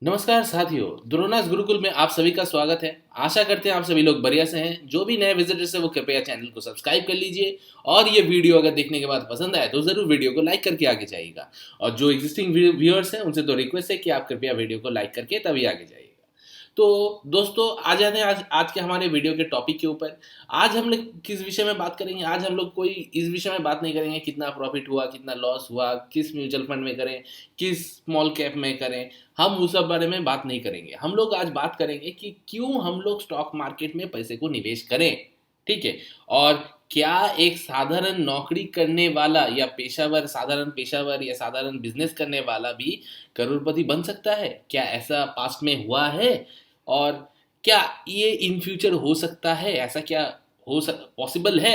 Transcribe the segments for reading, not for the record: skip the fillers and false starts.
नमस्कार साथियों, द्रोणास गुरुकुल में आप सभी का स्वागत है। आशा करते हैं आप सभी लोग बढ़िया से हैं। जो भी नए विजिटर्स है वो कृपया चैनल को सब्सक्राइब कर लीजिए और ये वीडियो अगर देखने के बाद पसंद आए तो जरूर वीडियो को लाइक करके आगे जाइएगा। और जो एग्जिस्टिंग व्यूअर्स हैं उनसे तो रिक्वेस्ट है कि आप कृपया वीडियो को लाइक करके तभी आगे जाइएगा। तो दोस्तों आ जाते हैं आज के हमारे वीडियो के टॉपिक के ऊपर। आज हम लोग किस विषय में बात करेंगे? आज हम लोग कोई इस विषय में बात नहीं करेंगे कितना प्रॉफिट हुआ, कितना लॉस हुआ, किस म्यूचुअल फंड में करें, किस स्मॉल कैप में करें। हम उस सब बारे में बात नहीं करेंगे। हम लोग आज बात करेंगे कि क्यों हम लोग स्टॉक मार्केट में पैसे को निवेश करें। ठीक है। और क्या एक साधारण नौकरी करने वाला या साधारण पेशावर या साधारण बिजनेस करने वाला भी करोड़पति बन सकता है? क्या ऐसा पास्ट में हुआ है? और क्या ये इन फ्यूचर हो सकता है? ऐसा क्या पॉसिबल है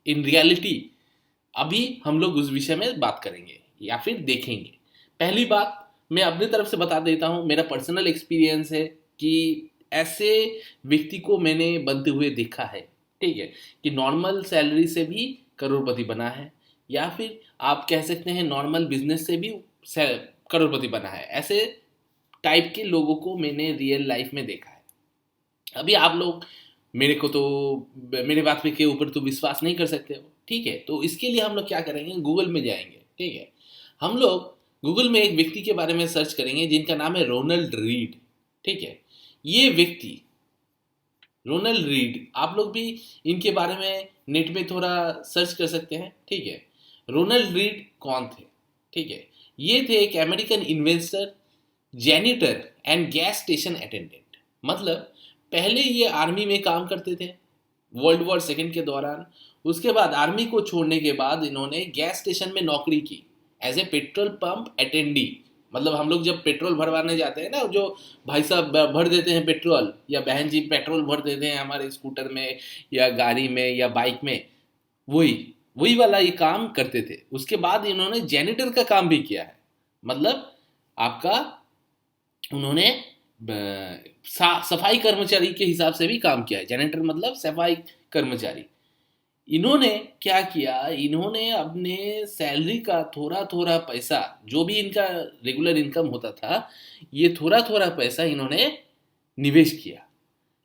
इन रियलिटी? अभी हम लोग उस विषय में बात करेंगे या फिर देखेंगे। पहली बात मैं अपनी तरफ से बता देता हूँ, मेरा पर्सनल एक्सपीरियंस है कि ऐसे व्यक्ति को मैंने बनते हुए देखा है। ठीक है। कि नॉर्मल सैलरी से भी करोड़पति बना है, या फिर आप कह सकते हैं नॉर्मल बिजनेस से भी करोड़पति बना है। ऐसे टाइप के लोगों को मैंने रियल लाइफ में देखा है। अभी आप लोग मेरे को तो मेरे बात पे के ऊपर तो विश्वास नहीं कर सकते हो। ठीक है। तो इसके लिए हम लोग क्या करेंगे, गूगल में जाएंगे। ठीक है। हम लोग गूगल में एक व्यक्ति के बारे में सर्च करेंगे जिनका नाम है रोनाल्ड रीड। ठीक है। ये व्यक्ति रोनाल्ड रीड, आप लोग भी इनके बारे में नेट में थोड़ा सर्च कर सकते हैं। ठीक है। रोनाल्ड रीड कौन थे? ठीक है। ये थे एक American investor, janitor and gas station attendant. मतलब पहले ये आर्मी में काम करते थे वर्ल्ड वॉर सेकेंड के दौरान। उसके बाद आर्मी को छोड़ने के बाद इन्होंने गैस स्टेशन में नौकरी की as a petrol pump attendee. मतलब हम लोग जब पेट्रोल भरवाने जाते हैं ना, जो भाई साहब भर देते हैं पेट्रोल, या बहन जी पेट्रोल भर देते हैं हमारे स्कूटर में या गाड़ी में या बाइक में, वही वही वाला ये काम करते थे। उसके बाद इन्होंने जैनिटर का काम भी किया है। मतलब आपका उन्होंने सफाई कर्मचारी के हिसाब से भी काम किया है। जैनेटर मतलब सफाई कर्मचारी। इन्होंने क्या किया, इन्होंने अपने सैलरी का थोड़ा थोड़ा पैसा, जो भी इनका रेगुलर इनकम होता था, ये थोड़ा थोड़ा पैसा इन्होंने निवेश किया।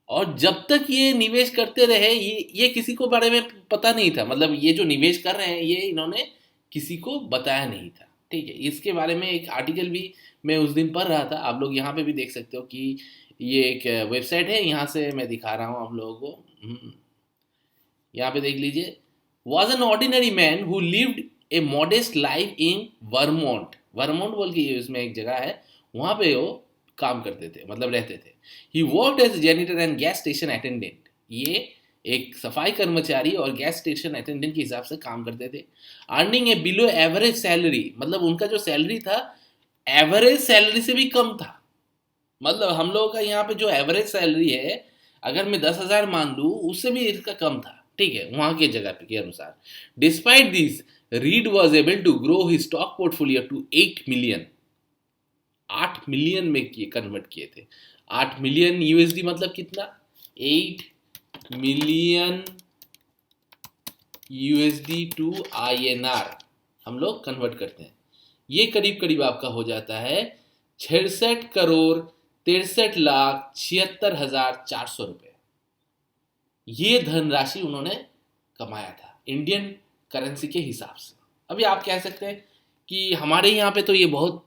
और जब तक ये निवेश करते रहे, ये किसी को बारे में पता नहीं था। मतलब ये जो निवेश कर रहे हैं ये इन्होंने किसी को बताया नहीं था। ठीक है। इसके बारे में एक आर्टिकल भी मैं उस दिन पढ़ रहा था। आप लोग यहाँ पे भी देख सकते हो कि ये एक वेबसाइट है, यहाँ से मैं दिखा रहा हूँ आप लोगों को। यहाँ पे देख लीजिए। Was an ordinary man who lived A modest life in Vermont. Vermont बोल के इसमें एक जगह है, वहाँ पे वो काम करते थे, मतलब रहते थे। He worked as janitor and gas station attendant. ये एक सफाई कर्मचारी और गैस स्टेशन अटेंडेंट के हिसाब से काम करते थे। Earning a below average salary, मतलब उनका जो सैलरी था एवरेज सैलरी से भी कम था। मतलब हम लोगों का यहाँ पे जो एवरेज सैलरी है, अगर मैं 10,000 मान लूँ, उससे भी इसका कम था। ठीक है, वहाँ के जगह पे के अनुसार। Despite this, Read was able to grow his stock portfolio to 8 million. 8 million में किए, कन्वर्ट किए थे। 8 मिलियन यूएसडी मतलब कितना? 8 मिलियन यूएसडी टू आईएनआर हम लोग कन्वर्ट करते हैं। ये करीब करीब आपका हो जाता है 66 करोड़ 63 लाख 76 हजार 400 रुपये। ये धनराशि उन्होंने कमाया था इंडियन करेंसी के हिसाब से। अभी आप कह सकते हैं कि हमारे यहाँ पे तो ये बहुत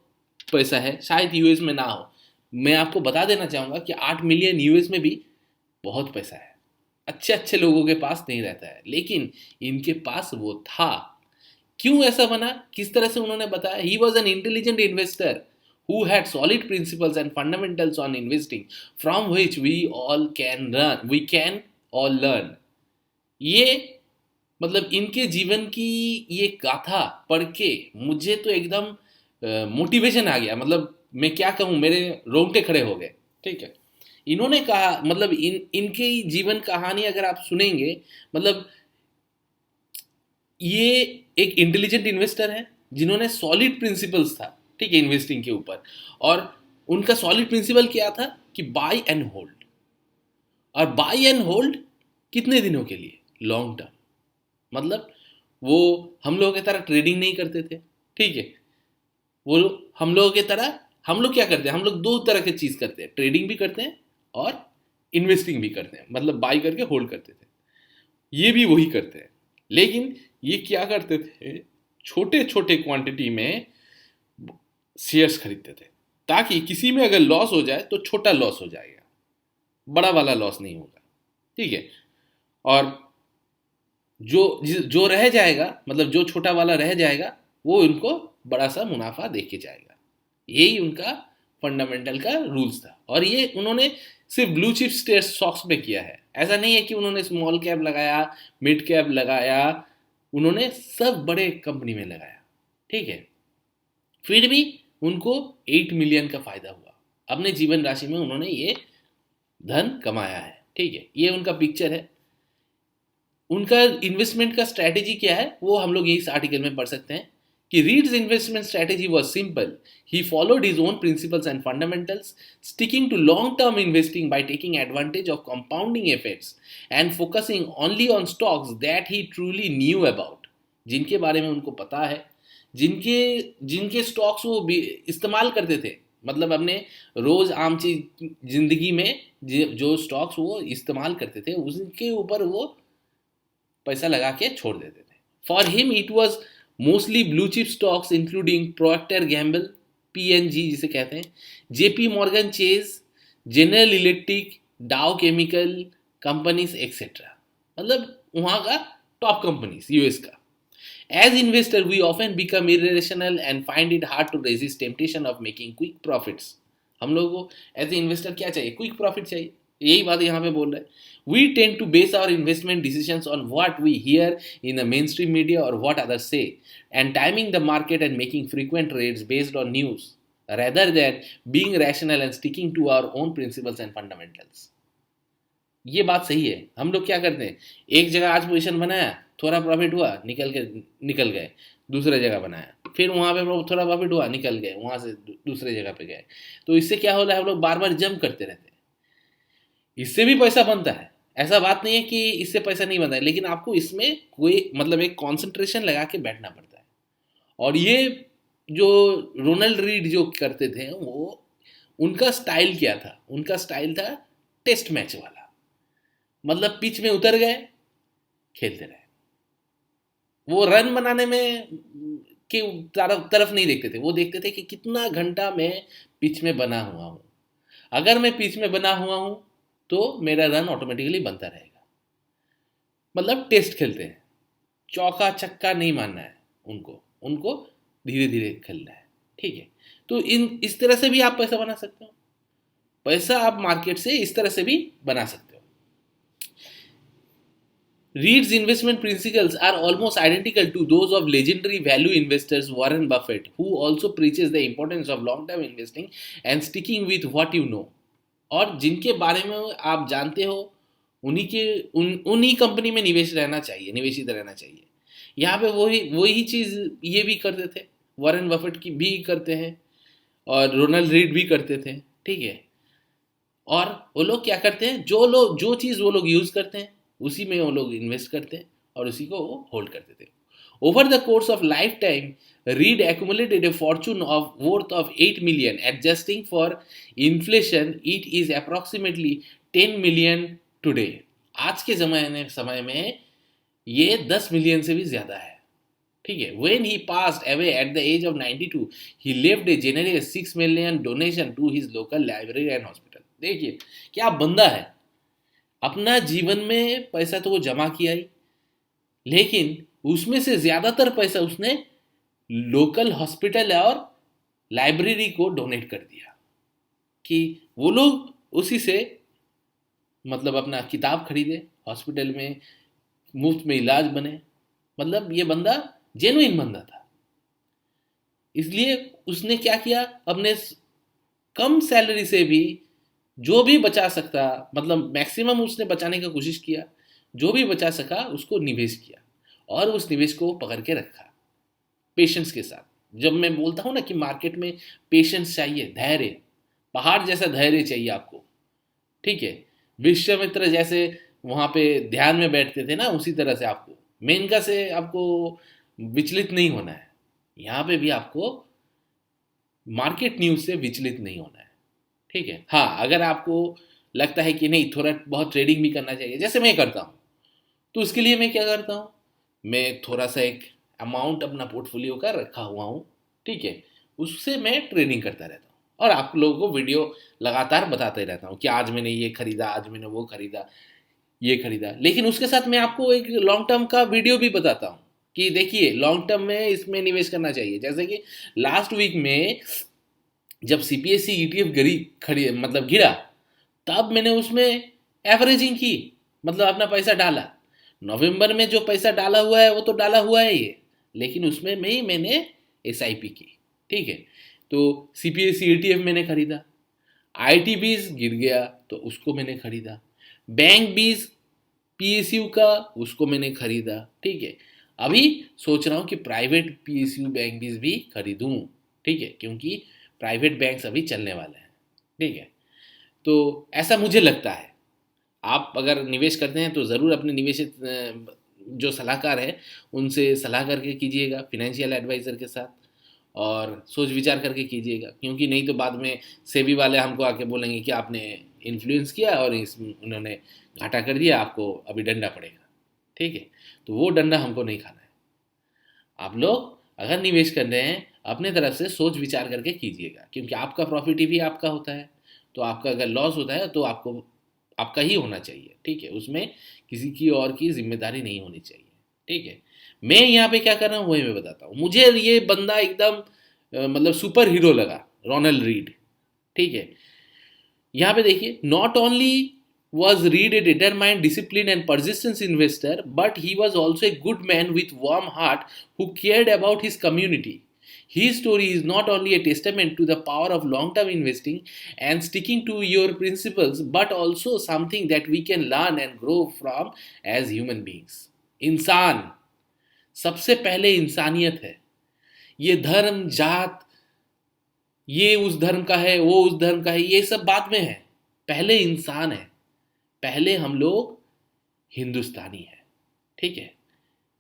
पैसा है, शायद यूएस में ना हो। मैं आपको बता देना चाहूँगा कि 8 मिलियन यूएस में भी बहुत पैसा है। अच्छे अच्छे लोगों के पास नहीं रहता है, लेकिन इनके पास वो था। क्यों ऐसा बना, किस तरह से उन्होंने बताया? He was an intelligent investor who had solid principles and fundamentals on investing from which we can all learn। ये मतलब इनके जीवन की ये गाथा पढ़ के मुझे तो एकदम मोटिवेशन आ गया। मतलब मैं क्या कहूँ, मेरे रोंगटे खड़े हो गए। ठीक है। इन्होंने कहा, मतलब इनके जीवन कहानी अगर आप सुनेंगे, मतलब ये एक इंटेलिजेंट इन्वेस्टर है जिन्होंने सॉलिड प्रिंसिपल्स था, ठीक है, इन्वेस्टिंग के ऊपर। और उनका सॉलिड प्रिंसिपल क्या था कि बाय एंड होल्ड। और बाय एंड होल्ड कितने दिनों के लिए? Long term. मतलब वो हम लोगों की तरह ट्रेडिंग नहीं करते थे। ठीक है। वो हम लोगों की तरह हम लोग क्या करते हैं, हम लोग दो तरह की चीज़ करते हैं, ट्रेडिंग भी करते हैं और इन्वेस्टिंग भी करते हैं, मतलब बाई करके होल्ड करते थे। ये भी वही करते हैं, लेकिन ये क्या करते थे, छोटे छोटे क्वांटिटी में शेयर्स खरीदते थे, ताकि किसी में अगर लॉस हो जाए तो छोटा लॉस हो जाएगा, बड़ा वाला लॉस नहीं होगा। ठीक है। और जो रह जाएगा, मतलब जो छोटा वाला रह जाएगा, वो उनको बड़ा सा मुनाफा दे के जाएगा। यही उनका फंडामेंटल का रूल्स था। और ये उन्होंने सिर्फ ब्लू चिप स्टॉक्स में किया है, ऐसा नहीं है कि उन्होंने स्मॉल कैप लगाया, मिड कैप लगाया, उन्होंने सब बड़े कंपनी में लगाया। ठीक है। फिर भी उनको 8 मिलियन का फायदा हुआ, अपने जीवन राशि में उन्होंने ये धन कमाया है। ठीक है। ये उनका पिक्चर है। उनका इन्वेस्टमेंट का स्ट्रैटेजी क्या है वो हम लोग इस आर्टिकल में पढ़ सकते हैं कि Read's investment strategy was simple, he followed his own principles and fundamentals, sticking to long term investing by taking advantage of compounding effects and focusing only on stocks that he truly knew about, जिनके बारे में उनको पता है, जिनके जिनके stocks वो इस्तेमाल करते थे, मतलब अपने रोज आम चीज जिंदगी में जो स्टॉक्स वो इस्तेमाल करते थे उसके ऊपर वो पैसा लगा के छोड़ देते थे। For him it was mostly blue chip stocks including proctor Gamble, PNG जिसे कहते हैं, JP Morgan chase, general electric, डाउ केमिकल कंपनीज एक्सेट्रा, मतलब वहाँ का टॉप कंपनीज यूएस का। As investor, we often become irrational and find it hard to resist temptation of making quick profits. हम लोगों को एज ए इन्वेस्टर क्या चाहिए, क्विक प्रॉफिट चाहिए, यही बात यहाँ पे बोल रहे हैं। We tend to base our investment decisions on what we hear in the mainstream media और what others say, and timing the market and making frequent trades based on news rather than being rational and sticking to our own principles and fundamentals. ये बात सही है। हम लोग क्या करते हैं, एक जगह आज पोजीशन बनाया, थोड़ा प्रॉफिट हुआ, निकल गए, दूसरे जगह बनाया, फिर वहाँ पे थोड़ा प्रॉफिट हुआ, निकल गए, वहाँ से दूसरे जगह पे गए। तो इससे क्या हो रहा है, हम लोग बार बार जंप करते रहते हैं। इससे भी पैसा बनता है, ऐसा बात नहीं है कि इससे पैसा नहीं बनता है, लेकिन आपको इसमें कोई मतलब एक कॉन्सेंट्रेशन लगा के बैठना पड़ता है। और ये जो रोनाल्ड रीड जो करते थे वो, उनका स्टाइल क्या था, उनका स्टाइल था टेस्ट मैच वाला, मतलब पिच में उतर गए, खेलते रहे। वो रन बनाने में के तरफ नहीं देखते थे, वो देखते थे कि कितना घंटा मैं पिच में बना हुआ हूँ। अगर मैं पिच में बना हुआ हूँ तो मेरा रन ऑटोमेटिकली बनता रहेगा। मतलब टेस्ट खेलते हैं, चौका छक्का नहीं मानना है उनको, उनको धीरे धीरे खेलना है। ठीक है। तो इस तरह से भी आप पैसा बना सकते हो, पैसा आप मार्केट से इस तरह से भी बना सकते हो। Reed's investment principles are almost identical to those of legendary value investors Warren Buffett, who also preaches the importance of long-term investing and sticking with what you know. और जिनके बारे में आप जानते हो उन्हीं कंपनी में निवेशित रहना चाहिए। यहाँ पे वही चीज़ ये भी करते थे, वॉरेन बफेट की भी करते हैं और रोनाल्ड रीड भी करते थे। ठीक है। और वो लोग क्या करते हैं, जो चीज़ वो लोग यूज़ करते हैं उसी में वो लोग इन्वेस्ट करते हैं और उसी को वो होल्ड करते थे। Over the course of life time, read accumulated A Fortune of worth of 8 million, adjusting for inflation it is approximately 10 million today. आज के समय में ये 10 मिलियन से भी ज़्यादा है। ठीक है। When he passed away at the age of 92, he left a generous 6 million donation to his local library and hospital. देखिए क्या बंदा है, अपना जीवन में पैसा तो वो जमा किया ही, लेकिन उसमें से ज्यादातर पैसा उसने लोकल हॉस्पिटल और लाइब्रेरी को डोनेट कर दिया कि वो लोग उसी से मतलब अपना किताब खरीदे, हॉस्पिटल में मुफ्त में इलाज बने। मतलब ये बंदा जेन्युइन बंदा था। इसलिए उसने क्या किया, अपने कम सैलरी से भी जो भी बचा सकता, मतलब मैक्सिमम उसने बचाने की कोशिश किया, जो भी बचा सका उसको निवेश किया और उस निवेश को पकड़ के रखा पेशेंस के साथ। जब मैं बोलता हूँ ना कि मार्केट में पेशेंस चाहिए, धैर्य, पहाड़ जैसा धैर्य चाहिए आपको। ठीक है। विश्वामित्र जैसे वहाँ पे ध्यान में बैठते थे ना, उसी तरह से आपको मेनका से आपको विचलित नहीं होना है। यहाँ पे भी आपको मार्केट न्यूज से विचलित नहीं होना है, ठीक है। हाँ, अगर आपको लगता है कि नहीं थोड़ा बहुत ट्रेडिंग भी करना चाहिए, जैसे मैं करता हूँ, तो उसके लिए मैं क्या करता हूँ, मैं थोड़ा सा एक अमाउंट अपना पोर्टफोलियो का रखा हुआ हूँ, ठीक है, उससे मैं ट्रेडिंग करता रहता हूँ और आप लोगों को वीडियो लगातार बताते रहता हूँ कि आज मैंने ये खरीदा, आज मैंने वो खरीदा, ये खरीदा। लेकिन उसके साथ मैं आपको एक लॉन्ग टर्म का वीडियो भी बताता हूँ कि देखिए लॉन्ग टर्म में इसमें निवेश करना चाहिए। जैसे कि लास्ट वीक में जब सीपीएससी ईटीएफ गिरी, खड़ी मतलब गिरा, तब मैंने उसमें एवरेजिंग की, मतलब अपना पैसा डाला। नवंबर में जो पैसा डाला हुआ है वो तो डाला हुआ है ये, लेकिन उसमें में ही मैंने एसआईपी की, ठीक है। तो सीपीएससी ईटीएफ मैंने खरीदा, आईटी बीज गिर गया तो उसको मैंने खरीदा, बैंक बीज पीएसयू का उसको मैंने खरीदा, ठीक है। अभी सोच रहा हूँ कि प्राइवेट पीएसयू बैंक बीज भी खरीदूँ, ठीक है, क्योंकि प्राइवेट बैंक्स अभी चलने वाले हैं, ठीक है। तो ऐसा मुझे लगता है। आप अगर निवेश करते हैं तो ज़रूर अपने निवेश जो सलाहकार है उनसे सलाह करके कीजिएगा, फिनेंशियल एडवाइज़र के साथ, और सोच विचार करके कीजिएगा, क्योंकि नहीं तो बाद में सेबी वाले हमको आके बोलेंगे कि आपने इन्फ्लुएंस किया और इस उन्होंने घाटा कर दिया, आपको अभी डंडा पड़ेगा, ठीक है। तो वो डंडा हमको नहीं खाना है। आप लोग अगर निवेश कर रहे हैं अपने तरफ से सोच विचार करके कीजिएगा, क्योंकि आपका प्रॉफिट ही भी आपका होता है। तो आपका अगर लॉस होता है तो आपको आपका ही होना चाहिए, ठीक है, उसमें किसी की और की जिम्मेदारी नहीं होनी चाहिए, ठीक है। मैं यहाँ पे क्या कर रहा हूँ वही मैं बताता हूँ। मुझे ये बंदा एकदम मतलब सुपर हीरो लगा, रोनाल्ड रीड, ठीक है। यहाँ पे देखिए, not only was Reed a determined, disciplined, and persistent investor, but he was also a good man with warm heart who cared about his community. His story is not only a testament to the power of long-term investing and sticking to your principles, but also something that we can learn and grow from as human beings. इंसान, सबसे पहले इंसानियत है। ये धर्म जात, ये उस धर्म का है, वो उस धर्म का है, ये सब बाद में है। पहले इंसान है, पहले हम लोग हिंदुस्तानी हैं, ठीक है।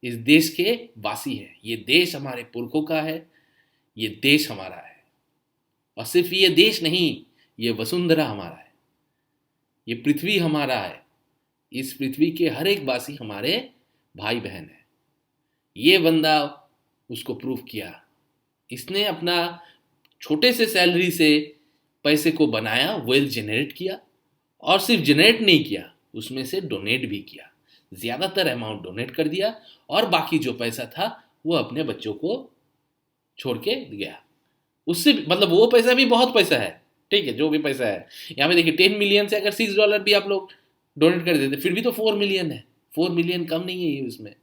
इस देश के वासी हैं, ये देश हमारे पुरखों का है, ये देश हमारा है। और सिर्फ ये देश नहीं, ये वसुंधरा हमारा है, ये पृथ्वी हमारा है। इस पृथ्वी के हर एक वासी हमारे भाई बहन है। ये बंदा उसको प्रूव किया, इसने अपना छोटे से सैलरी से पैसे को बनाया, वेल्थ जनरेट किया, और सिर्फ जनरेट नहीं किया, उसमें से डोनेट भी किया। ज़्यादातर अमाउंट डोनेट कर दिया और बाकी जो पैसा था वो अपने बच्चों को छोड़ के गया। उससे मतलब वो पैसा भी बहुत पैसा है, ठीक है, जो भी पैसा है। यहाँ पे देखिए 10 मिलियन से अगर $6 भी आप लोग डोनेट कर देते फिर भी तो 4 मिलियन है। 4 मिलियन कम नहीं है ये उसमें,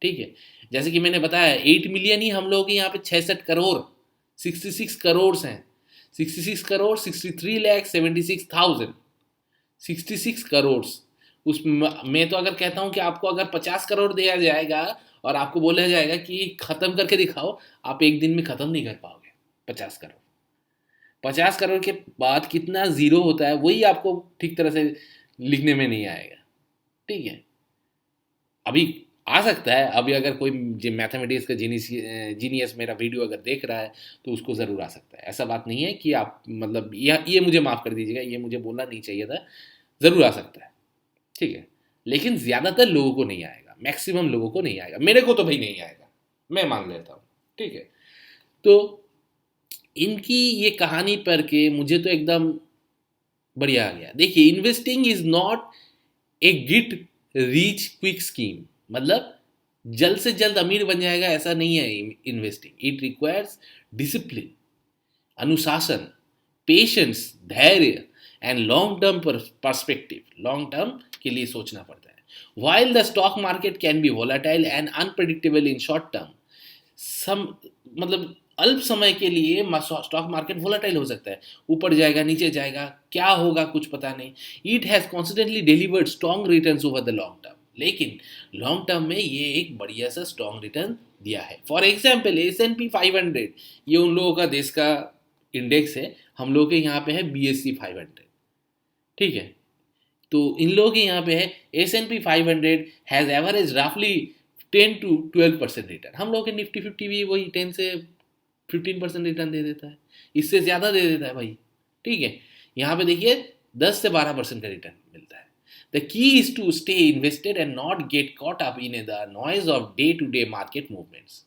ठीक है। जैसे कि मैंने बताया 8 मिलियन ही हम लोग यहाँ पे 66 करोड़ 66 करोड़ हैं। 66 करोड़ 63,76,000 66 करोड़। उस मैं तो अगर कहता हूँ कि आपको अगर 50 करोड़ दिया जाएगा और आपको बोला जाएगा कि ख़त्म करके दिखाओ, आप एक दिन में ख़त्म नहीं कर पाओगे 50 करोड़। 50 करोड़ के बाद कितना ज़ीरो होता है वही आपको ठीक तरह से लिखने में नहीं आएगा, ठीक है। अभी आ सकता है, अभी अगर कोई मैथमेटिक्स का जीनियस मेरा वीडियो अगर देख रहा है तो उसको ज़रूर आ सकता है। ऐसा बात नहीं है कि आप मतलब ये मुझे माफ़ कर दीजिएगा, ये मुझे बोलना नहीं चाहिए था, ज़रूर आ सकता है, ठीक है। लेकिन ज़्यादातर लोगों को नहीं आएगा, मैक्सिमम लोगों को नहीं आएगा। मेरे को तो भाई नहीं आएगा, मैं मान लेता हूँ, ठीक है। तो इनकी ये कहानी पढ़ के मुझे तो एकदम बढ़िया आ गया। देखिए, investing is not a get rich quick scheme, मतलब जल्द से जल्द अमीर बन जाएगा ऐसा नहीं है इन्वेस्टिंग। इट रिक्वायर्स डिसिप्लिन, अनुशासन, पेशेंस, धैर्य and long term perspective. Long term के लिए सोचना पड़ता है। While the stock market can be volatile and unpredictable in short term, सम मतलब अल्प समय के लिए स्टॉक मार्केट वोलाटाइल हो सकता है, ऊपर जाएगा नीचे जाएगा, क्या होगा कुछ पता नहीं। It has constantly delivered strong returns over the long term, लेकिन लॉन्ग टर्म में ये एक बढ़िया सा स्ट्रॉन्ग रिटर्न दिया है। फॉर एग्जाम्पल S&P 500, ये उन लोगों का देश का इंडेक्स है, हम लोग के यहाँ पे है BSE 500, ठीक है। तो इन लोगों के यहाँ पे है S&P 500 हैज़ एवरेज रफली 10 to 12% रिटर्न। हम लोग के निफ्टी 50 भी वही 10 से 15% रिटर्न दे देता है, इससे ज़्यादा दे देता है भाई। ठीक है, यहाँ पे देखिए 10 से 12% का रिटर्न मिलता है। The key is to stay invested and not get caught up in the noise of day to day market movements.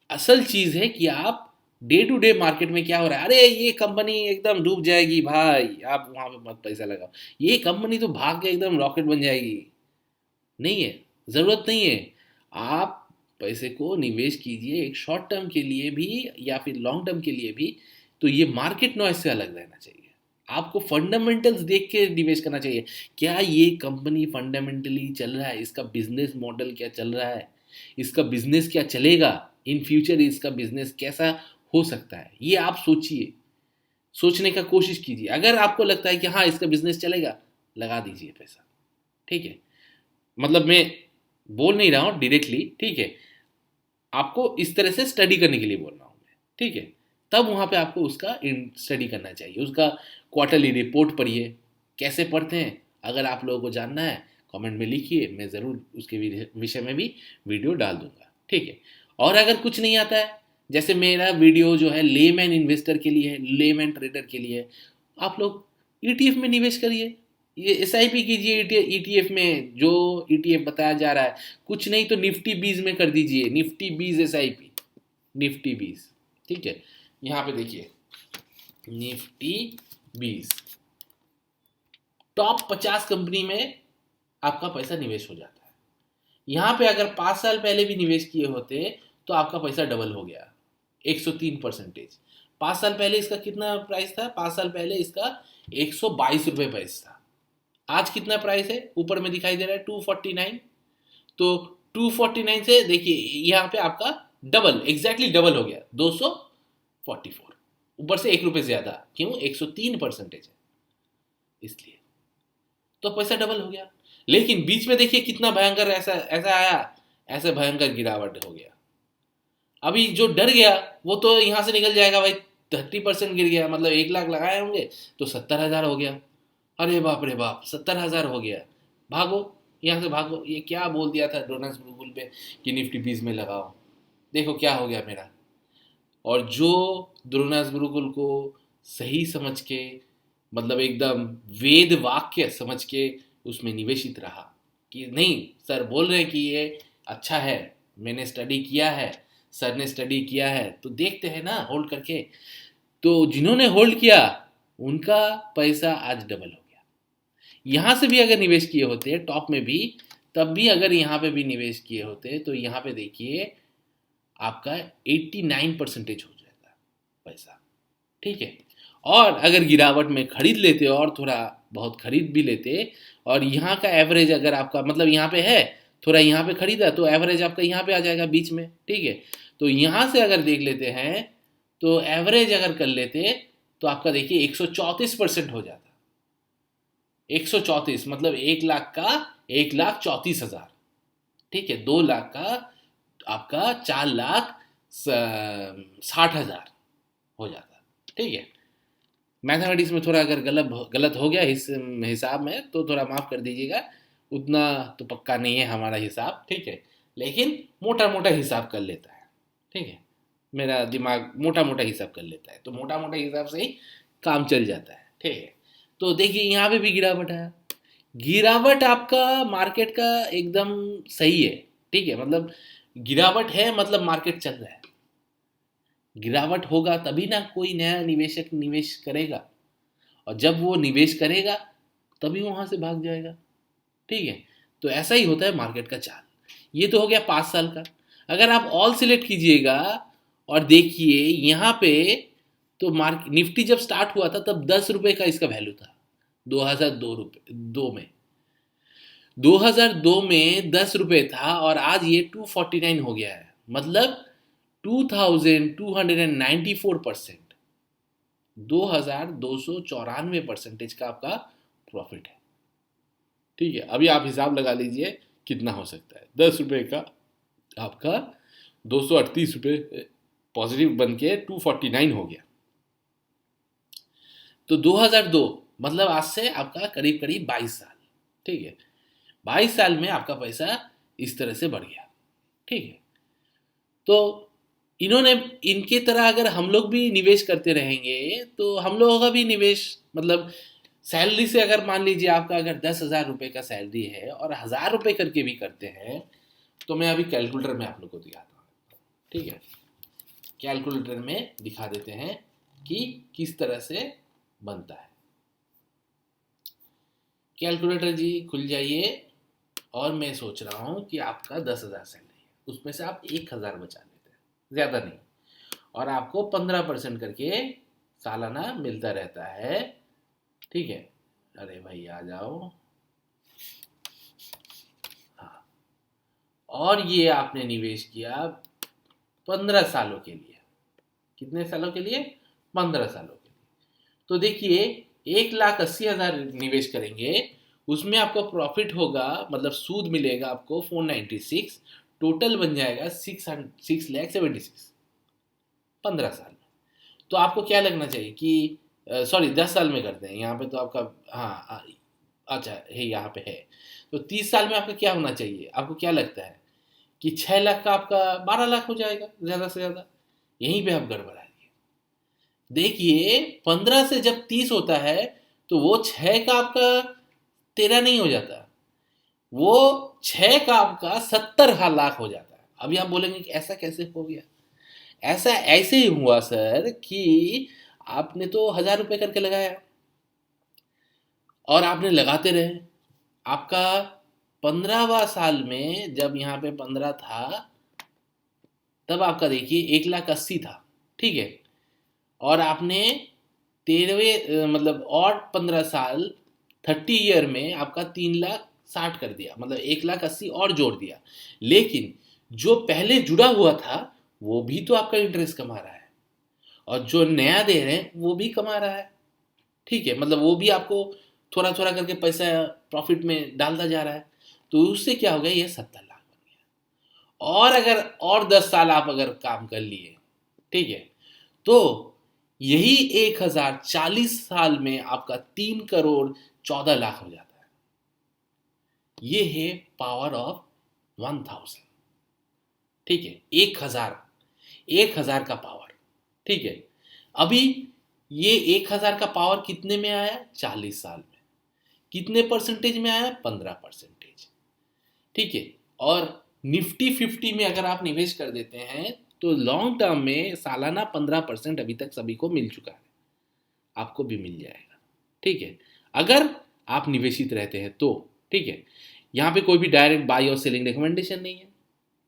असल चीज है कि आप डे टू डे मार्केट में क्या हो रहा है, अरे ये कंपनी एकदम डूब जाएगी भाई, आप वहां पे मत पैसा लगाओ, ये कंपनी तो भाग के एकदम रॉकेट बन जाएगी, नहीं है, जरूरत नहीं है। आप पैसे को निवेश कीजिए एक शॉर्ट टर्म के लिए भी या फिर लॉन्ग टर्म के लिए भी। तो ये मार्केट नॉइज से अलग रहना चाहिए, आपको फंडामेंटल्स देख के निवेश करना चाहिए। क्या ये कंपनी फंडामेंटली चल रहा है, इसका बिजनेस मॉडल क्या चल रहा है, इसका बिजनेस क्या चलेगा इन फ्यूचर, इसका बिजनेस कैसा हो सकता है, ये आप सोचिए, सोचने का कोशिश कीजिए। अगर आपको लगता है कि हाँ इसका बिजनेस चलेगा, लगा दीजिए पैसा। ठीक है, मतलब मैं बोल नहीं रहा हूँ डायरेक्टली, ठीक है, आपको इस तरह से स्टडी करने के लिए बोल रहा हूँ मैं। ठीक है, तब वहाँ पे आपको उसका स्टडी करना चाहिए, उसका क्वार्टरली रिपोर्ट पढ़िए। कैसे पढ़ते हैं, अगर आप लोगों को जानना है कमेंट में लिखिए, मैं ज़रूर उसके विषय में भी वीडियो डाल दूंगा। ठीक है, और अगर कुछ नहीं आता है, जैसे मेरा वीडियो जो है लेमैन इन्वेस्टर के लिए है, लेमैन ट्रेडर के लिए है, आप लोग ईटीएफ में निवेश करिए, ये एसआईपी कीजिए ईटीएफ में, जो ईटीएफ बताया जा रहा है। कुछ नहीं तो निफ्टी 20 में कर दीजिए, निफ्टी 20 एसआईपी, निफ्टी 20। ठीक है, यहाँ पे देखिए निफ्टी 20, टॉप 50 कंपनी में आपका पैसा निवेश हो जाता है। यहाँ पे अगर 5 साल पहले भी निवेश किए होते तो आपका पैसा डबल हो गया, 103%। 5 साल पहले इसका कितना प्राइस था, 5 साल पहले इसका 122 रुपये प्राइस था। आज कितना प्राइस है, ऊपर में दिखाई दे रहा है 249। तो 249 से देखिए यहाँ पे आपका डबल, एग्जैक्टली डबल हो गया, 244, ऊपर से 1 रुपये ज्यादा, क्यों, 103% है इसलिए, तो पैसा डबल हो गया। लेकिन बीच में देखिए कितना भयंकर ऐसा ऐसा आया, ऐसे भयंकर गिरावट हो गया। अभी जो डर गया वो तो यहाँ से निकल जाएगा भाई, 30% गिर गया, मतलब 1 लाख लगाए होंगे तो 70,000 हो गया, अरे बाप रे बाप 70,000 हो गया, भागो यहाँ से भागो। ये क्या बोल दिया था डोनस गूगल पे कि निफ्टी 20 में लगाओ, देखो क्या हो गया मेरा। और जो द्रोणास गुरुकुल को सही समझ के, मतलब एकदम वेद वाक्य समझ के उसमें निवेशित रहा कि नहीं सर बोल रहे हैं कि ये अच्छा है, मैंने स्टडी किया है, सर ने स्टडी किया है, तो देखते हैं ना होल्ड करके। तो जिन्होंने होल्ड किया उनका पैसा आज डबल हो गया। यहाँ से भी अगर निवेश किए होते टॉप में भी, तब भी अगर यहाँ पे भी निवेश किए होते तो यहाँ पे देखिए आपका 89% हो जाएगा पैसा। ठीक है, और अगर गिरावट में खरीद लेते और थोड़ा बहुत खरीद भी लेते, और यहाँ का एवरेज अगर आपका मतलब यहाँ पे है, थोड़ा यहाँ पे खरीदा तो एवरेज आपका यहाँ पे आ जाएगा बीच में। ठीक है, तो यहाँ से अगर देख लेते हैं तो एवरेज अगर कर लेते तो आपका देखिए 134% हो जाता। 134 मतलब 1 लाख का 1,34,000। ठीक है, 2 लाख का आपका 4,60,000 हो जाता। ठीक है, मैथमेटिक्स में थोड़ा अगर गलत हो गया हिसाब में तो थोड़ा माफ़ कर दीजिएगा, उतना तो पक्का नहीं है हमारा हिसाब। ठीक है, लेकिन मोटा मोटा हिसाब कर लेता है। ठीक है, मेरा दिमाग मोटा मोटा हिसाब कर लेता है, तो मोटा मोटा हिसाब से ही काम चल जाता है। ठीक है, तो देखिए यहाँ पे भी गिरावट है, गिरावट आपका मार्केट का एकदम सही है। ठीक है, मतलब गिरावट है मतलब मार्केट चल रहा है, गिरावट होगा तभी ना कोई नया निवेशक निवेश करेगा, और जब वो निवेश करेगा तभी वहां से भाग जाएगा। ठीक है, तो ऐसा ही होता है मार्केट का चाल। ये तो हो गया 5 साल का। अगर आप ऑल सिलेक्ट कीजिएगा और देखिए यहाँ पे, तो मार्केट निफ्टी जब स्टार्ट हुआ था तब 10 रुपए का इसका वैल्यू था, 2002 में, 2002 में 10 रुपए था, और आज ये 249 हो गया है, मतलब 2294%, 2294% का आपका प्रॉफिट है। ठीक है, अभी आप हिसाब लगा लीजिए कितना हो सकता है, 10 रुपए का आपका 238 रुपये पॉजिटिव बन के 249 हो गया। तो 2002 मतलब आज से आपका करीब करीब 22 साल। ठीक है, 22 साल में आपका पैसा इस तरह से बढ़ गया। ठीक है, तो इन्होंने, इनके तरह अगर हम लोग भी निवेश करते रहेंगे तो हम लोगों का भी निवेश, मतलब सैलरी से, अगर मान लीजिए आपका अगर 10,000 रुपये का सैलरी है और 1,000 रुपये करके भी करते हैं, तो मैं अभी कैलकुलेटर में आप लोग को दिखाता हूँ। ठीक है, कैलकुलेटर में दिखा देते हैं कि किस तरह से बनता है। कैलकुलेटर जी खुल जाइए, और मैं सोच रहा हूँ कि आपका 10,000 सैलरी है, उसमें से आप 1,000 बचा लेते हैं, ज़्यादा नहीं, और आपको 15% करके सालाना मिलता रहता है। ठीक है, अरे भाई आ जाओ, हाँ, और ये आपने निवेश किया 15 सालों के लिए। कितने सालों के लिए? 15 सालों के लिए। तो देखिए, 1,80,000 निवेश करेंगे, उसमें आपको प्रॉफिट होगा, मतलब सूद मिलेगा आपको 496, टोटल बन जाएगा 6,76,000 15 साल में। तो आपको क्या लगना चाहिए कि सॉरी 10 साल में करते हैं यहाँ पे, तो आपका, हाँ अच्छा है, यहाँ पे है। तो 30 साल में आपका क्या होना चाहिए? आपको क्या लगता है कि 6 लाख का आपका 12 लाख हो जाएगा ज़्यादा से ज़्यादा? यहीं पे आप गड़बड़ाइए। देखिए, 15 से जब 30 होता है तो वो 6 का आपका 13 नहीं हो जाता, वो 6 का आपका 70 लाख हो जाता है। अभी आप बोलेंगे कि ऐसा कैसे हो गया? ऐसा ऐसे ही हुआ सर कि आपने तो 1,000 रुपये करके लगाया, और आपने लगाते रहे, आपका 15वां साल में जब यहाँ पे 15 था, तब आपका देखिए 1,80,000 था। ठीक है, और आपने 13वें मतलब और 15 साल, 30 ईयर में आपका 3,60,000 कर दिया, मतलब 1,80,000 और जोड़ दिया। लेकिन जो पहले जुड़ा हुआ था वो भी तो आपका इंटरेस्ट कमा रहा है, और जो नया दे रहे हैं वो भी कमा रहा है। ठीक है, मतलब वो भी आपको थोड़ा थोड़ा करके पैसा प्रॉफिट में डालता जा रहा है। तो उससे क्या हो गया, ये 70 लाख बन गया। और अगर और 10 साल आप अगर काम कर लिए, ठीक है, तो यही 1,040 साल में आपका 3,14,00,000 हो जाता है। ये है पावर ऑफ 1,000। ठीक है, 1,000, 1,000 का पावर। ठीक है, अभी ये 1,000 का पावर कितने में आया? 40 साल में। कितने परसेंटेज में आया? 15%। ठीक है, और निफ्टी 50 में अगर आप निवेश कर देते हैं तो लॉन्ग टर्म में सालाना 15% अभी तक सभी को मिल चुका है, आपको भी मिल जाएगा। ठीक है, अगर आप निवेशित रहते हैं तो। ठीक है, यहाँ पे कोई भी डायरेक्ट बाई और सेलिंग रिकमेंडेशन नहीं है,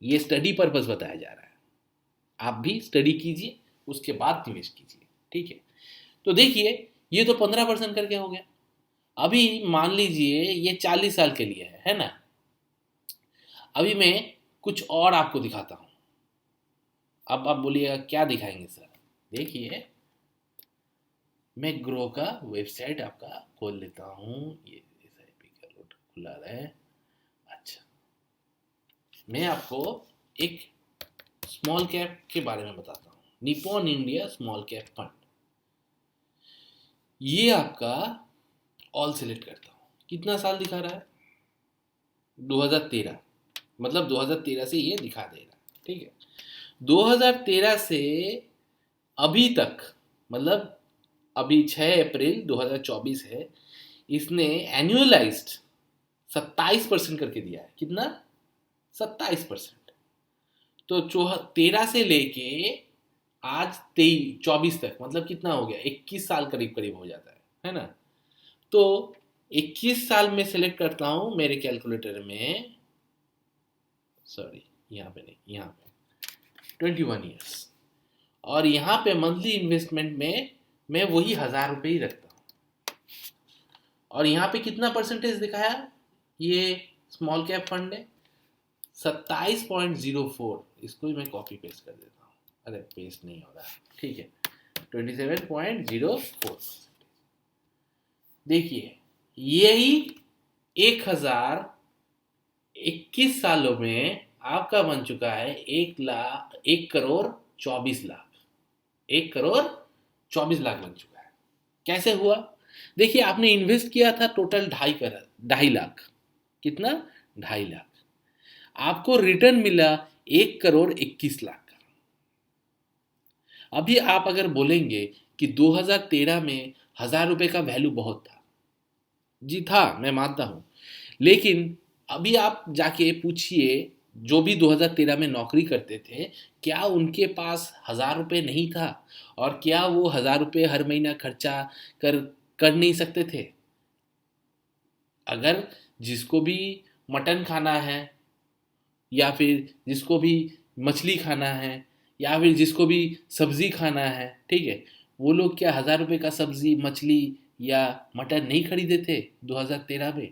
ये स्टडी पर्पस बताया जा रहा है। आप भी स्टडी कीजिए, उसके बाद निवेश कीजिए। ठीक है, तो देखिए, ये तो 15% करके हो गया। अभी मान लीजिए ये 40 साल के लिए है ना? अभी मैं कुछ और आपको दिखाता हूँ। अब आप बोलिएगा क्या दिखाएंगे सर? देखिए, मैं ग्रो का वेबसाइट आपका खोल लेता हूँ, ये SIP का लोड खुला है। अच्छा, मैं आपको एक स्मॉल कैप के बारे में बताता हूँ, Nippon India small cap fund. ये आपका ऑल सेलेक्ट करता हूँ, कितना साल दिखा रहा है? 2013, मतलब 2013 से ये दिखा दे रहा है। ठीक है, 2013 से अभी तक, मतलब अभी 6 अप्रैल 2024 है, इसने एनुअलाइज्ड 27% करके दिया है। कितना? 27%। तो 13 से लेके आज 23-24 तक, मतलब कितना हो गया? 21 साल करीब करीब हो जाता है ना? तो 21 साल में सेलेक्ट करता हूं मेरे कैलकुलेटर में, सॉरी यहाँ पे नहीं, यहाँ पे 21 ईयर्स, और यहाँ पे मंथली इन्वेस्टमेंट में मैं वही 1,000 रुपये ही रखता हूँ। और यहाँ पे कितना परसेंटेज दिखाया? ये स्मॉल कैप फंड है 27.04, इसको ही मैं कॉपी पेस्ट कर देता हूँ। अरे पेस्ट नहीं हो रहा, ठीक है, 27.04। देखिए, यही 1,021 सालों में आपका बन चुका है 1,00,000, 1,24,00,000, 1,24,00,000 बन चुका है। कैसे हुआ? देखिए, आपने इन्वेस्ट किया था टोटल 2.5 लाख। कितना? 2.5 लाख। आपको रिटर्न मिला 1,21,00,000 का। अभी आप अगर बोलेंगे कि 2013 में 1,000 रुपये का वैल्यू बहुत था, जी था, मैं मानता हूँ। लेकिन अभी आप जाके पूछिए, जो भी 2013 में नौकरी करते थे, क्या उनके पास 1,000 रुपये नहीं था? और क्या वो 1,000 रुपये हर महीना खर्चा कर कर नहीं सकते थे? अगर जिसको भी मटन खाना है, या फिर जिसको भी मछली खाना है, या फिर जिसको भी सब्जी खाना है, ठीक है, वो लोग क्या 1,000 रुपये का सब्जी, मछली या मटन नहीं खरीदे थे 2013 में,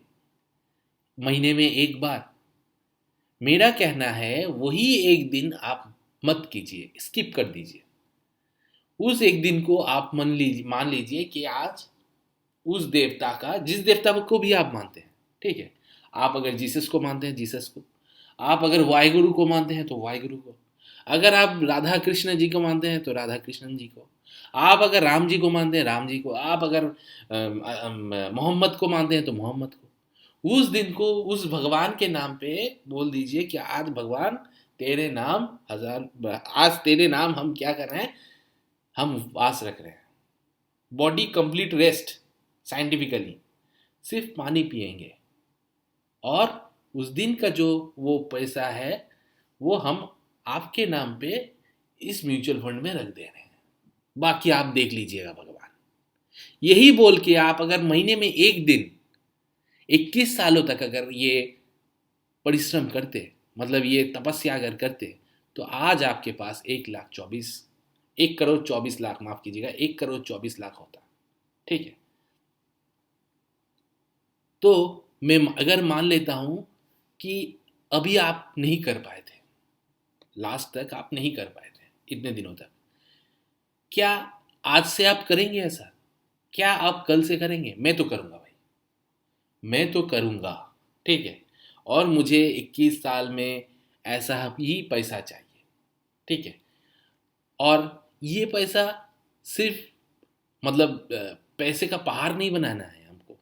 महीने में एक बार? मेरा कहना है वही एक दिन आप मत कीजिए, स्किप कर दीजिए। उस एक दिन को आप मान लीजिए कि आज उस देवता का, जिस देवता को भी आप मानते हैं, ठीक है, आप अगर जीसस को मानते हैं, जीसस को, आप अगर वाहिगुरु को मानते हैं तो वाहिगुरु को, अगर आप राधा कृष्ण जी को मानते हैं तो राधा कृष्ण जी को, आप अगर राम जी को मानते हैं राम जी को, आप अगर मोहम्मद को मानते हैं तो मोहम्मद को, उस दिन को उस भगवान के नाम पे बोल दीजिए कि आज भगवान तेरे नाम आज तेरे नाम हम क्या कर रहे हैं, हम उपवास रख रहे हैं, बॉडी कंप्लीट रेस्ट, साइंटिफिकली सिर्फ पानी पिएंगे, और उस दिन का जो वो पैसा है वो हम आपके नाम पे इस म्यूचुअल फंड में रख दे रहे हैं, बाकी आप देख लीजिएगा भगवान। यही बोल के आप अगर महीने में एक दिन 21 सालों तक अगर ये परिश्रम करते, मतलब ये तपस्या अगर करते, तो आज आपके पास 1,24,00,000 माफ कीजिएगा, 1,24,00,000 होता, ठीक है। तो मैं अगर मान लेता हूं कि अभी आप नहीं कर पाए थे, लास्ट तक आप नहीं कर पाए थे इतने दिनों तक, क्या आज से आप करेंगे ऐसा? क्या आप कल से करेंगे? मैं तो करूंगा भाई, मैं तो करूंगा, ठीक है। और मुझे 21 साल में ऐसा ही पैसा चाहिए, ठीक है। और ये पैसा सिर्फ, मतलब पैसे का पहाड़ नहीं बनाना है हमको,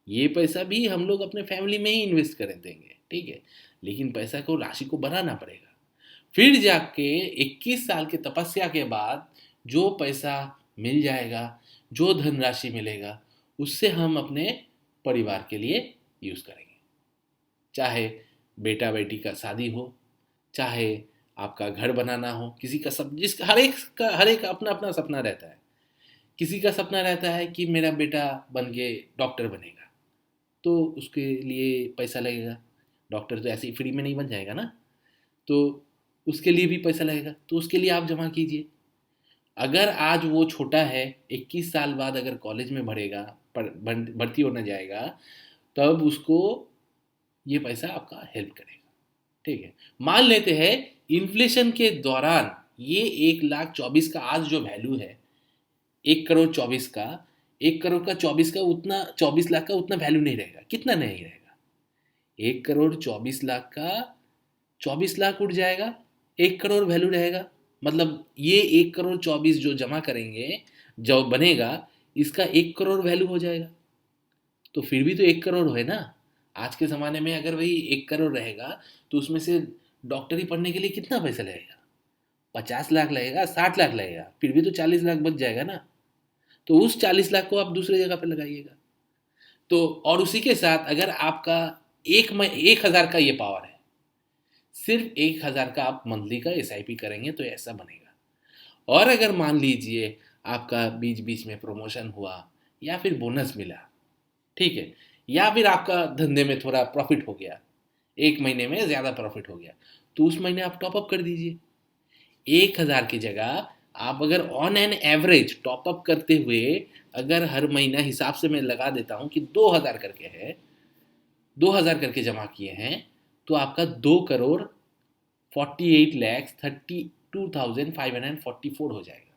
ये पैसा भी हम लोग अपने फैमिली में ही इन्वेस्ट कर देंगे, ठीक है। लेकिन पैसा को, राशि को बढ़ाना पड़ेगा, फिर जाके 21 साल के तपस्या के बाद जो पैसा मिल जाएगा, जो धनराशि मिलेगा, उससे हम अपने परिवार के लिए यूज़ करेंगे। चाहे बेटा बेटी का शादी हो, चाहे आपका घर बनाना हो, किसी का सब, जिसका हर एक अपना अपना सपना रहता है। किसी का सपना रहता है कि मेरा बेटा बन के डॉक्टर बनेगा, तो उसके लिए पैसा लगेगा। डॉक्टर तो ऐसे ही फ्री में नहीं बन जाएगा ना, तो उसके लिए भी पैसा लगेगा, तो उसके लिए आप जमा कीजिए। अगर आज वो छोटा है, 21 साल बाद अगर कॉलेज में भरेगा, भर्ती होने जाएगा, तब उसको ये पैसा आपका हेल्प करेगा, ठीक है। मान लेते हैं इन्फ्लेशन के दौरान ये 1,24,00,000 का आज जो वैल्यू है, 1,24,00,000 का, 1,24,00,000 का उतना, 24,00,000 का उतना वैल्यू नहीं रहेगा। कितना नहीं रहेगा? 1,24,00,000 का 24,00,000 उठ जाएगा, 1 करोड़ वैल्यू रहेगा। मतलब ये 1,24,00,000 जो जमा करेंगे, जो बनेगा, इसका 1 करोड़ वैल्यू हो जाएगा। तो फिर भी तो 1 करोड़ है ना। आज के ज़माने में अगर वही 1 करोड़ रहेगा, तो उसमें से डॉक्टरी पढ़ने के लिए कितना पैसा लगेगा? 50 लाख लगेगा, 60 लाख लगेगा, फिर भी तो 40 लाख बच जाएगा ना। तो उस 40 लाख को आप दूसरे जगह पर लगाइएगा। तो और उसी के साथ अगर आपका 1,000 का ये पावर है, सिर्फ 1,000 का आप मंथली का SIP करेंगे तो ऐसा बनेगा। और अगर मान लीजिए आपका बीच बीच में प्रमोशन हुआ, या फिर बोनस मिला, ठीक है, या फिर आपका धंधे में थोड़ा प्रॉफिट हो गया, एक महीने में ज़्यादा प्रॉफिट हो गया, तो उस महीने आप टॉप अप कर दीजिए। 1,000 की जगह आप अगर on an average top up करते हुए, अगर हर महीना हिसाब से मैं लगा देता हूँ कि 2,000 करके है, 2,000 करके जमा किए हैं, तो आपका 2,48,32,544 हो जाएगा।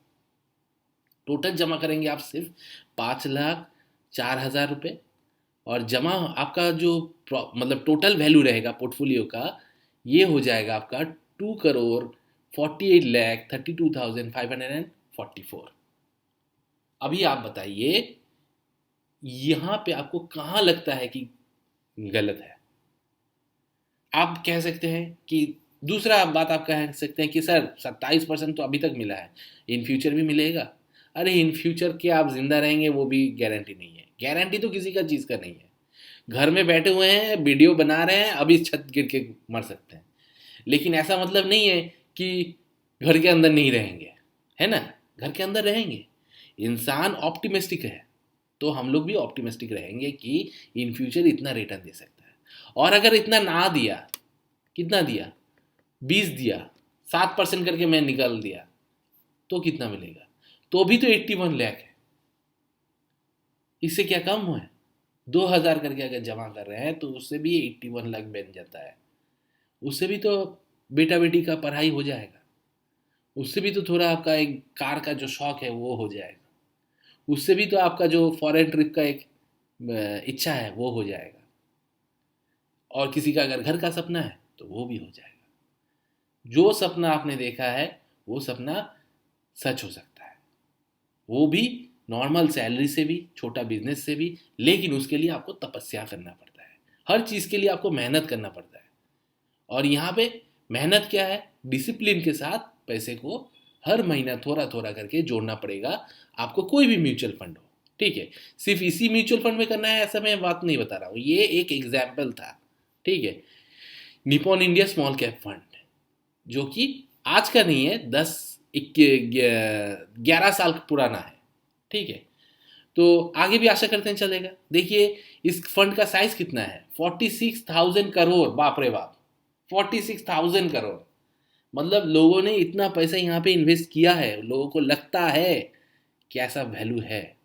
टोटल जमा करेंगे आप सिर्फ 5,04,000 रुपये, और जमा आपका जो मतलब टोटल वैल्यू रहेगा पोर्टफोलियो का, ये हो जाएगा आपका 2,48,32,544। अभी आप बताइए, यहाँ पे आपको कहाँ लगता है कि गलत है? आप कह सकते हैं कि दूसरा बात आप कह सकते हैं कि सर 27% तो अभी तक मिला है, इन फ्यूचर भी मिलेगा। अरे इन फ्यूचर के आप जिंदा रहेंगे वो भी गारंटी नहीं है, गारंटी तो किसी का चीज़ का नहीं है। घर में बैठे हुए हैं, वीडियो बना रहे हैं, अभी छत गिर के मर सकते हैं, लेकिन ऐसा मतलब नहीं है कि घर के अंदर नहीं रहेंगे, है ना, घर के अंदर रहेंगे। इंसान ऑप्टिमिस्टिक है तो हम लोग भी ऑप्टिमिस्टिक रहेंगे कि इन फ्यूचर इतना रिटर्न दे सकता है। और अगर इतना ना दिया, कितना दिया, 20 दिया, 7% करके मैं निकाल दिया, तो कितना मिलेगा? तो भी तो 81 लाख है। इससे क्या कम हुआ है? 2000 करके अगर जमा कर रहे हैं तो उससे भी 81 लाख बन जाता है। उससे भी तो बेटा बेटी का पढ़ाई हो जाएगा, उससे भी तो थोड़ा आपका एक कार का जो शौक है वो हो जाएगा, उससे भी तो आपका जो फॉरेन ट्रिप का एक इच्छा है वो हो जाएगा, और किसी का अगर घर का सपना है तो वो भी हो जाएगा। जो सपना आपने देखा है वो सपना सच हो सकता है, वो भी नॉर्मल सैलरी से भी, छोटा बिजनेस से भी, लेकिन उसके लिए आपको तपस्या करना पड़ता है, हर चीज़ के लिए आपको मेहनत करना पड़ता है। और यहाँ पे मेहनत क्या है? डिसिप्लिन के साथ पैसे को हर महीना थोड़ा थोड़ा करके जोड़ना पड़ेगा आपको, कोई भी म्यूचुअल फंड हो, ठीक है। सिर्फ इसी म्यूचुअल फंड में करना है ऐसा मैं बात नहीं बता रहा हूँ, ये एक एग्जाम्पल था, ठीक है। Nippon India small cap fund, जो कि आज का नहीं है, 11 साल पुराना है, ठीक है। तो आगे भी आशा करते हैं चलेगा। देखिए इस फंड का साइज कितना है, 46,000 करोड़, बाप रे बाप, 46,000 करोड़। मतलब लोगों ने इतना पैसा यहाँ पे इन्वेस्ट किया है, लोगों को लगता है कि ऐसा वैल्यू है।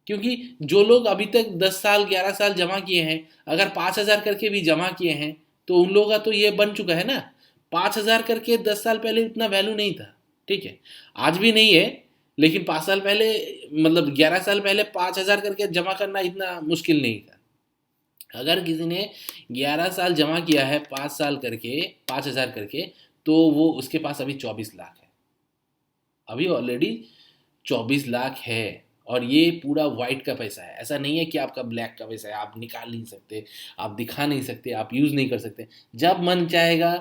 क्योंकि जो लोग अभी तक 10 साल 11 साल जमा किए हैं, अगर 5,000 करके भी जमा किए हैं तो उन लोगों का तो ये बन चुका है ना। 5,000 करके 10 साल पहले इतना वैल्यू नहीं था, ठीक है, आज भी नहीं है, लेकिन 5 साल पहले, मतलब 11 साल पहले 5,000 करके जमा करना इतना मुश्किल नहीं था। अगर किसी ने 11 साल जमा किया है 5 साल करके, 5,000 करके, तो वो उसके पास अभी 24 लाख है, अभी ऑलरेडी 24 लाख है। और ये पूरा वाइट का पैसा है, ऐसा नहीं है कि आपका ब्लैक का पैसा है, आप निकाल नहीं सकते, आप दिखा नहीं सकते, आप यूज़ नहीं कर सकते। जब मन चाहेगा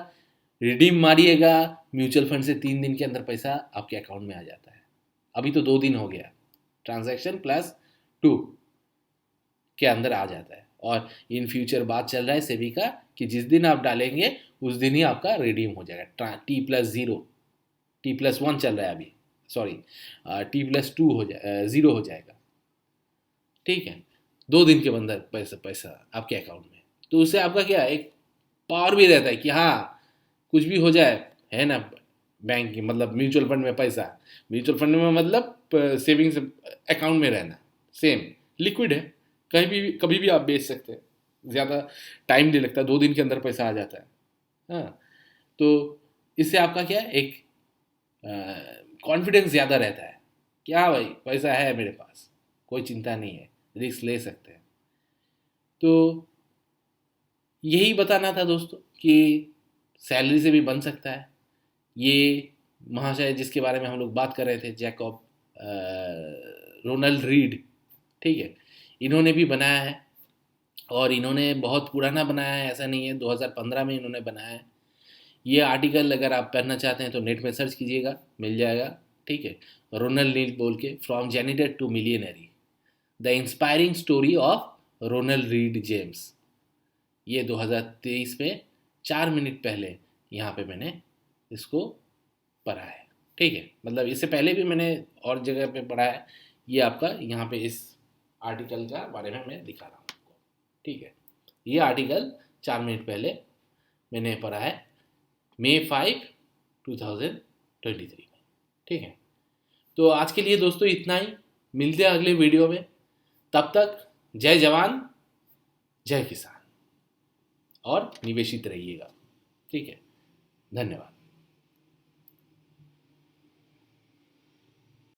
रिडीम मारिएगा, म्यूचुअल फंड से 3 दिन के अंदर पैसा आपके अकाउंट में आ जाता है। अभी तो 2 दिन हो गया, ट्रांजैक्शन +2 के अंदर आ जाता है। और इन फ्यूचर बात चल रहा है सेबी का कि जिस दिन आप डालेंगे उस दिन ही आपका रिडीम हो जाएगा। T+1 चल रहा है अभी, सॉरी, T+2 हो जाए, 0 हो जाएगा, ठीक है। 2 दिन के अंदर पैसा पैसा आपके अकाउंट में, तो उससे आपका क्या एक पावर भी रहता है कि हाँ कुछ भी हो जाए, है ना। बैंक की मतलब म्यूचुअल फंड में पैसा, म्यूचुअल फंड में मतलब सेविंग्स अकाउंट में रहना, सेम लिक्विड है, कहीं भी कभी भी आप बेच सकते हैं, ज़्यादा टाइम नहीं लगता, 2 दिन के अंदर पैसा आ जाता है। हाँ, तो इससे आपका क्या एक कॉन्फिडेंस ज़्यादा रहता है कि हाँ भाई पैसा है मेरे पास, कोई चिंता नहीं है, रिस्क ले सकते हैं। तो यही बताना था दोस्तों कि सैलरी से भी बन सकता है। ये महाशय जिसके बारे में हम लोग बात कर रहे थे, जैकब रोनाल्ड रीड, ठीक है, इन्होंने भी बनाया है, और इन्होंने बहुत पुराना बनाया है, ऐसा नहीं है, 2015 में इन्होंने बनाया है। ये आर्टिकल अगर आप पढ़ना चाहते हैं तो नेट में सर्च कीजिएगा, मिल जाएगा, ठीक है। रोनाल्ड रीड बोल के, from janitor to millionaire, the inspiring story of Ronald Read James. ये 2023 में 4 मिनट पहले यहाँ पे मैंने इसको पढ़ा है, ठीक है। मतलब इससे पहले भी मैंने और जगह पे पढ़ा है, ये आपका यहाँ पे इस आर्टिकल का बारे में मैं दिखा रहा हूँ आपको, ठीक है। ये आर्टिकल 4 मिनट पहले मैंने पढ़ा है, May 5, 2023 में, ठीक है। तो आज के लिए दोस्तों इतना ही, मिलते हैं अगले वीडियो में, तब तक जय जवान जय किसान, और निवेशित रहिएगा, ठीक है। धन्यवाद।